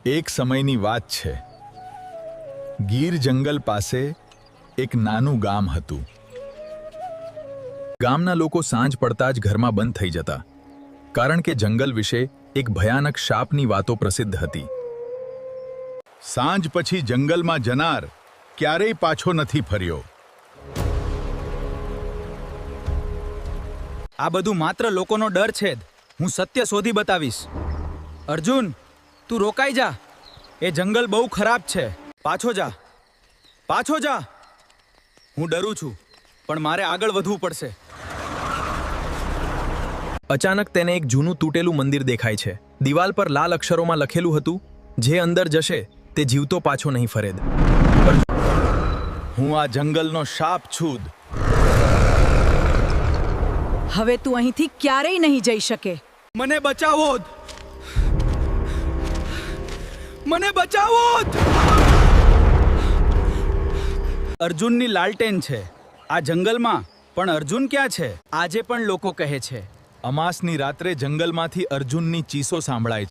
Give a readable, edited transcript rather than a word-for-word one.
એક સમયની વાત છે. ગીર જંગલ પાસે એક નાનું ગામ હતું. ગામના લોકો સાંજ પડતા જ ઘરમાં બંધ થઈ જતા, કારણ કે જંગલ વિશે એક ભયાનક શાપની વાતો પ્રસિદ્ધ હતી. સાંજ પછી જંગલમાં જનાર ક્યારેય પાછો નથી ફર્યો. આ બધું માત્ર લોકોનો ડર છે જ. હું સત્ય શોધી બતાવીશ. અર્જુન, તું રોકાઈ જા. એ જંગલ બહુ ખરાબ છે. પાછો જા, પાછો જા. હું ડરું છું, પણ મારે આગળ વધવું પડશે. અચાનક તેને એક જૂનું તૂટેલું મંદિર દેખાય છે. દિવાલ પર લાલ અક્ષરોમાં લખેલું હતું, જે અંદર જશે તે જીવતો પાછો નહીં ફરેદ. હું આ જંગલનો શાપ છું. હવે તું અહીંથી ક્યારેય નહીં જઈ શકે. મને બચાવો! મને બચાવો! અર્જુનની લાલટેન છે આ જંગલમાં, પણ અર્જુન ક્યાં છે? આજે પણ લોકો કહે છે. અમાસની રાત્રે જંગલમાંથી અર્જુનની ચીસો સાંભળાય છે.